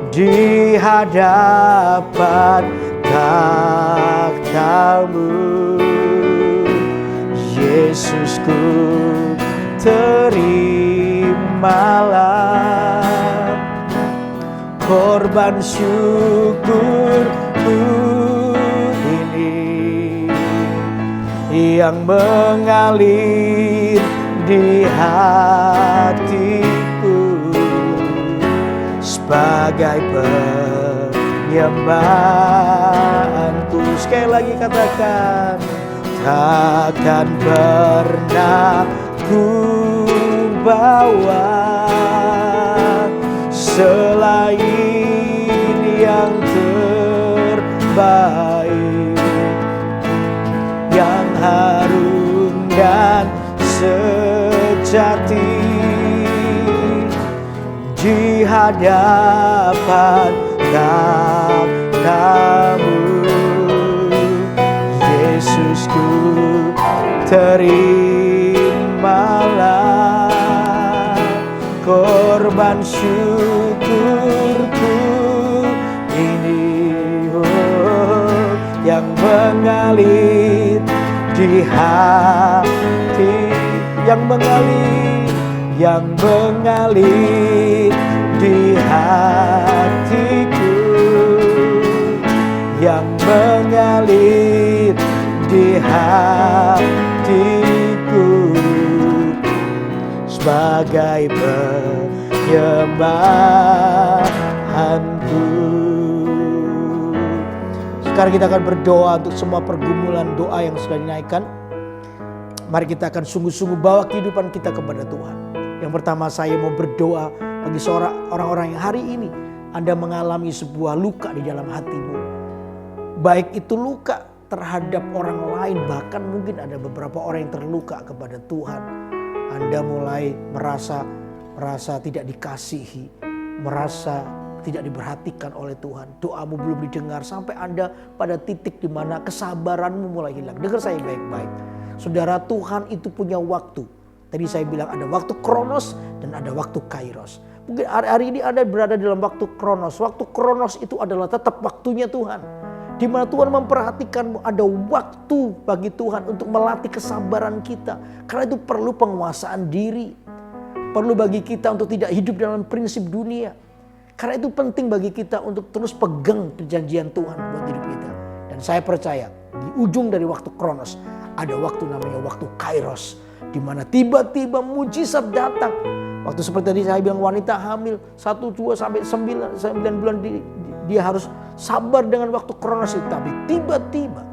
di hadapan takhtamu. Yesusku, terimalah korban syukurku ini yang mengalir di hatiku sebagai sebagai penyembahanku. Sekali lagi katakan, takkan pernah ku bawa selain yang terbaik, yang harum dan sejati di hadapan kamu. Yesusku, terimalah korban syukurku ini, yang mengalir di hati, yang mengalir di hatiku, yang mengalir di hatiku, sebagai penyembahanku. Sekarang kita akan berdoa untuk semua pergumulan doa yang sudah dinaikkan. Mari kita akan sungguh-sungguh bawa kehidupan kita kepada Tuhan. Yang pertama, saya mau berdoa bagi orang-orang yang hari ini Anda mengalami sebuah luka di dalam hatimu. Baik itu luka terhadap orang lain, bahkan mungkin ada beberapa orang yang terluka kepada Tuhan. Anda mulai merasa tidak dikasihi, merasa tidak diperhatikan oleh Tuhan. Doamu belum didengar sampai Anda pada titik di mana kesabaranmu mulai hilang. Dengar saya baik-baik. Saudara, Tuhan itu punya waktu. Tadi saya bilang ada waktu kronos dan ada waktu kairos. Mungkin hari ini Anda berada dalam waktu kronos. Waktu kronos itu adalah tetap waktunya Tuhan. Di mana Tuhan memperhatikanmu, ada waktu bagi Tuhan untuk melatih kesabaran kita. Karena itu perlu penguasaan diri. Perlu bagi kita untuk tidak hidup dalam prinsip dunia. Karena itu penting bagi kita untuk terus pegang perjanjian Tuhan buat hidup kita. Dan saya percaya di ujung dari waktu kronos ada waktu namanya waktu kairos. Di mana tiba-tiba mujizat datang. Waktu seperti tadi saya bilang, wanita hamil 1, 2 sampai 9 bulan dia harus sabar dengan waktu kronos itu. Tapi tiba-tiba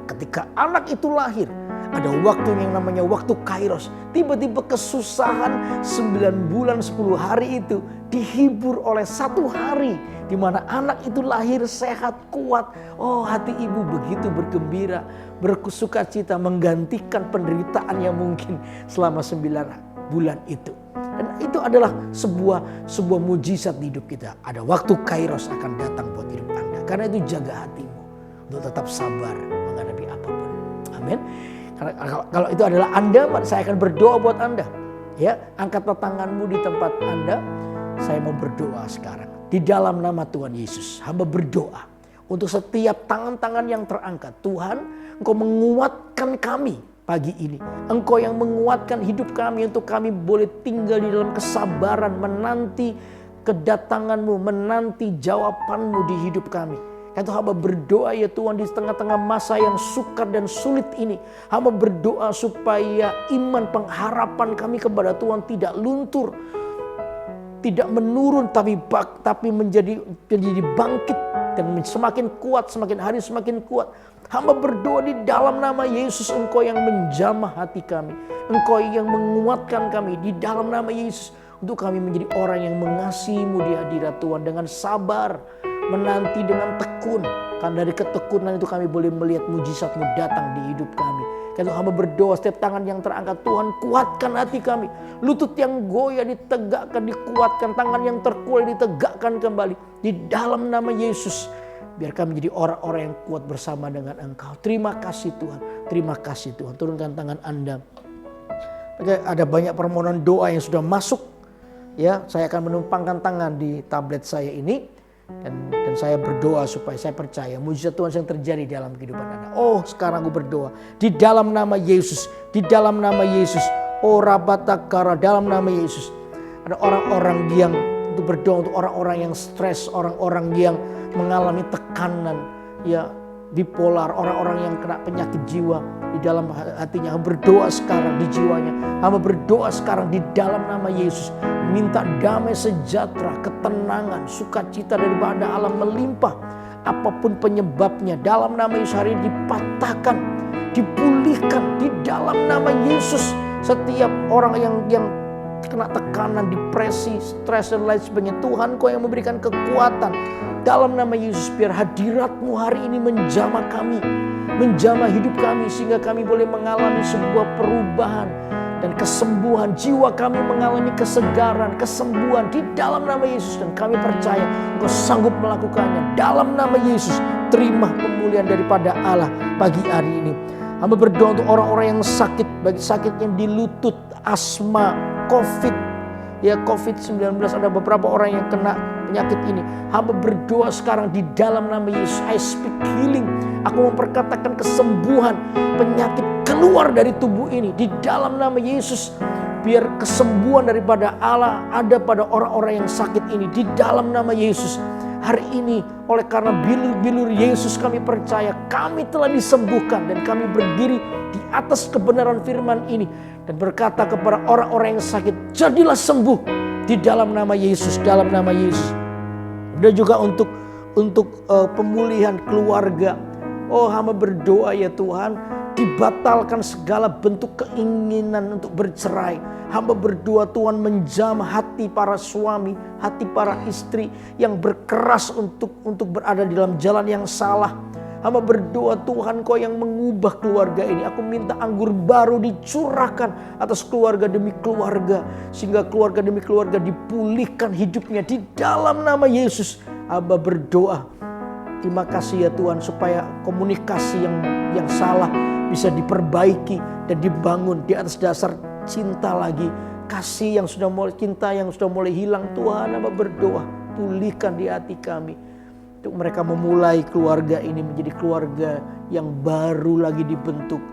ketika anak itu lahir, ada waktu yang namanya waktu kairos. Tiba-tiba kesusahan 9 bulan 10 hari itu dihibur oleh 1 hari. Di mana anak itu lahir sehat, kuat. Oh, hati ibu begitu bergembira, bersukacita, menggantikan penderitaan yang mungkin selama 9 bulan itu. Dan itu adalah sebuah mujizat di hidup kita. Ada waktu kairos akan datang buat hidup Anda. Karena itu jaga hatimu untuk tetap sabar menghadapi apapun. Amin. Kalau itu adalah Anda, saya akan berdoa buat Anda. Ya, angkatlah tanganmu di tempat Anda. Saya mau berdoa sekarang. Di dalam nama Tuhan Yesus, hamba berdoa untuk setiap tangan-tangan yang terangkat. Tuhan, Engkau menguatkan kami pagi ini. Engkau yang menguatkan hidup kami untuk kami boleh tinggal di dalam kesabaran, menanti kedatangan-Mu, menanti jawaban-Mu di hidup kami. Karena itu hamba berdoa ya Tuhan, di tengah-tengah masa yang sukar dan sulit ini. Hamba berdoa supaya iman pengharapan kami kepada Tuhan tidak luntur. Tidak menurun tapi menjadi bangkit dan semakin kuat, semakin hari semakin kuat. Hamba berdoa di dalam nama Yesus, Engkau yang menjamah hati kami, Engkau yang menguatkan kami di dalam nama Yesus, untuk kami menjadi orang yang mengasihi-Mu di hadirat Tuhan dengan sabar, menanti dengan tekun. Karena dari ketekunan itu kami boleh melihat mujizat-Mu datang di hidup kami. Karena hamba berdoa setiap tangan yang terangkat, Tuhan kuatkan hati kami. Lutut yang goyah ditegakkan, dikuatkan. Tangan yang terkulai ditegakkan kembali. Di dalam nama Yesus. Biar kami menjadi orang-orang yang kuat bersama dengan Engkau. Terima kasih Tuhan. Terima kasih Tuhan. Turunkan tangan Anda. Ada banyak permohonan doa yang sudah masuk. Ya, saya akan menumpangkan tangan di tablet saya ini. Dan saya berdoa supaya saya percaya mujizat Tuhan yang terjadi dalam kehidupan Anda. Oh, sekarang aku berdoa di dalam nama Yesus, di dalam nama Yesus. Oh, rabatakara, dalam nama Yesus. Ada orang-orang yang berdoa untuk orang-orang yang stres, orang-orang yang mengalami tekanan, ya bipolar, orang-orang yang kena penyakit jiwa di dalam hatinya. Berdoa sekarang di jiwanya. Hamba berdoa sekarang di dalam nama Yesus. minta damai sejahtera, ketenangan, sukacita daripada Allah melimpah. Apapun penyebabnya, dalam nama Yesus hari ini dipatahkan, dipulihkan di dalam nama Yesus. Setiap orang yang kena tekanan, depresi, stres dan lain sebagainya, Tuhan Kau yang memberikan kekuatan. Dalam nama Yesus, biar hadirat-Mu hari ini menjamah kami, menjamah hidup kami, sehingga kami boleh mengalami sebuah perubahan dan kesembuhan. Jiwa kami mengalami kesegaran, kesembuhan di dalam nama Yesus. Dan kami percaya Engkau sanggup melakukannya. Dalam nama Yesus, terima pemulihan daripada Allah pagi hari ini. Hamba berdoa untuk orang-orang yang sakit, bagi sakit yang di lutut, asma, COVID, ya COVID-19, ada beberapa orang yang kena penyakit ini. Hamba berdoa sekarang di dalam nama Yesus, I speak healing. Aku memperkatakan kesembuhan, penyakit keluar dari tubuh ini di dalam nama Yesus. Biar kesembuhan daripada Allah ada pada orang-orang yang sakit ini di dalam nama Yesus. Hari ini oleh karena bilur-bilur Yesus kami percaya kami telah disembuhkan, dan kami berdiri di atas kebenaran firman ini dan berkata kepada orang-orang yang sakit, jadilah sembuh di dalam nama Yesus, dalam nama Yesus. Dan juga untuk pemulihan keluarga. Oh, hamba berdoa ya Tuhan, dibatalkan segala bentuk keinginan untuk bercerai. Hamba berdoa Tuhan menjamah hati para suami, hati para istri yang berkeras untuk berada di dalam jalan yang salah. Hamba berdoa Tuhan Kau yang mengubah keluarga ini. Aku minta anggur baru dicurahkan atas keluarga demi keluarga, sehingga keluarga demi keluarga dipulihkan hidupnya di dalam nama Yesus. Hamba berdoa, terima kasih ya Tuhan, supaya komunikasi yang salah bisa diperbaiki dan dibangun di atas dasar cinta lagi. Kasih yang sudah mulai, cinta yang sudah mulai hilang, Tuhan hamba berdoa, pulihkan di hati kami. Untuk mereka memulai keluarga ini menjadi keluarga yang baru lagi dibentuk.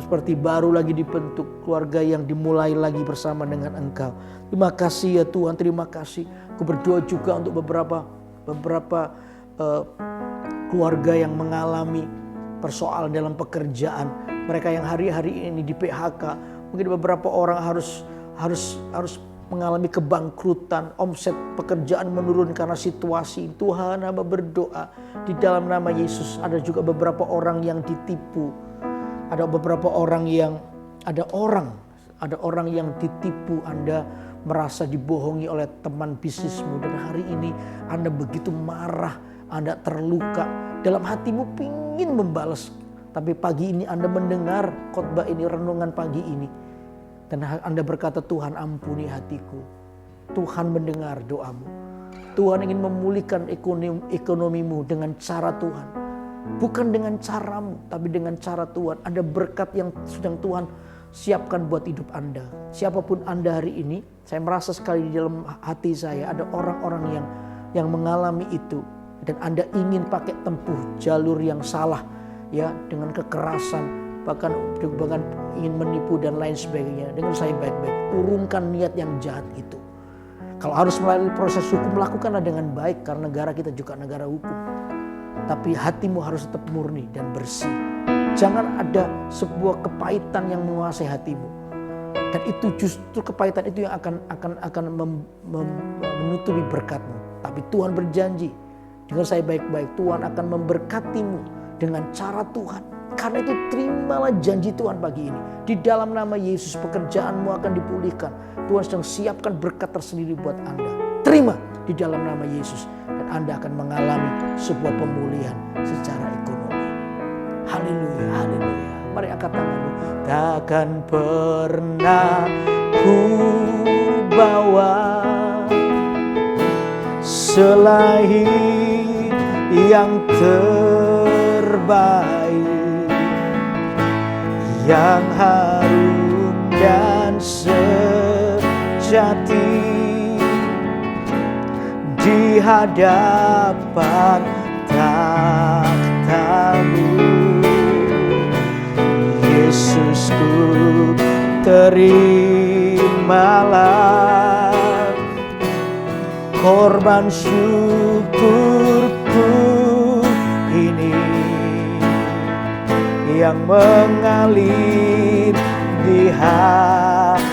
Seperti baru lagi dibentuk, keluarga yang dimulai lagi bersama dengan Engkau. Terima kasih ya Tuhan, terima kasih. Aku berdoa juga untuk beberapa keluarga yang mengalami persoalan dalam pekerjaan. Mereka yang hari-hari ini di PHK, mungkin beberapa orang harus mengalami kebangkrutan, omset pekerjaan menurun karena situasi. Tuhan hamba berdoa di dalam nama Yesus, ada juga beberapa orang yang ditipu. Ada beberapa orang yang ada orang yang ditipu. Anda merasa dibohongi oleh teman bisnismu, dan hari ini Anda begitu marah, Anda terluka, dalam hatimu pingin membalas. Tapi pagi ini Anda mendengar khotbah ini, renungan pagi ini, dan Anda berkata, Tuhan ampuni hatiku. Tuhan mendengar doamu. Tuhan ingin memulihkan ekonomimu dengan cara Tuhan. Bukan dengan caramu, tapi dengan cara Tuhan. Ada berkat yang sedang Tuhan siapkan buat hidup Anda. Siapapun Anda hari ini, saya merasa sekali di dalam hati saya ada orang-orang yang mengalami itu. Dan Anda ingin pakai tempuh jalur yang salah, ya, dengan kekerasan, bahkan ingin menipu dan lain sebagainya. Dengan saya baik-baik, urungkan niat yang jahat itu. Kalau harus melalui proses hukum, lakukanlah dengan baik, karena negara kita juga negara hukum. Tapi hatimu harus tetap murni dan bersih. Jangan ada sebuah kepahitan yang menguasai hatimu. Dan itu justru kepahitan itu yang akan menutupi berkatmu. Tapi Tuhan berjanji, dengar saya baik-baik, Tuhan akan memberkatimu dengan cara Tuhan. Karena itu terimalah janji Tuhan pagi ini. Di dalam nama Yesus pekerjaanmu akan dipulihkan. Tuhan sedang siapkan berkat tersendiri buat Anda. Terima di dalam nama Yesus. Dan Anda akan mengalami sebuah pemulihan secara ekonomi. Haleluya, haleluya. Mari angkat tanganmu. Takkan pernah ku bawa selain yang terbaik, yang harum dan sejati di hadapan takhta-Mu. Yesusku, terimalah korban syukurku ini yang mengalir di hatiku.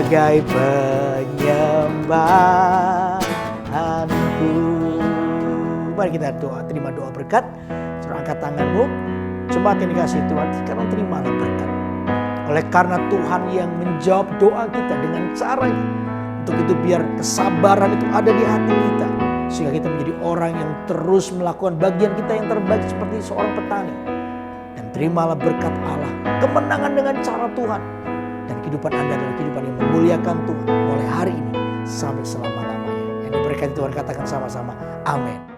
sebagai penyembahanku. Mari kita doa, terima doa berkat. Saudara angkat tanganmu, jemaat yang dikasihi Tuhan, sekarang terimalah berkat. Oleh karena Tuhan yang menjawab doa kita dengan caranya, untuk itu biar kesabaran itu ada di hati kita, sehingga kita menjadi orang yang terus melakukan bagian kita yang terbaik seperti seorang petani. Dan terimalah berkat Allah, kemenangan dengan cara Tuhan, dan kehidupan Anda adalah kehidupan yang memuliakan Tuhan mulai hari ini sampai selama-lamanya. Yang diberkati Tuhan, katakan sama-sama amin.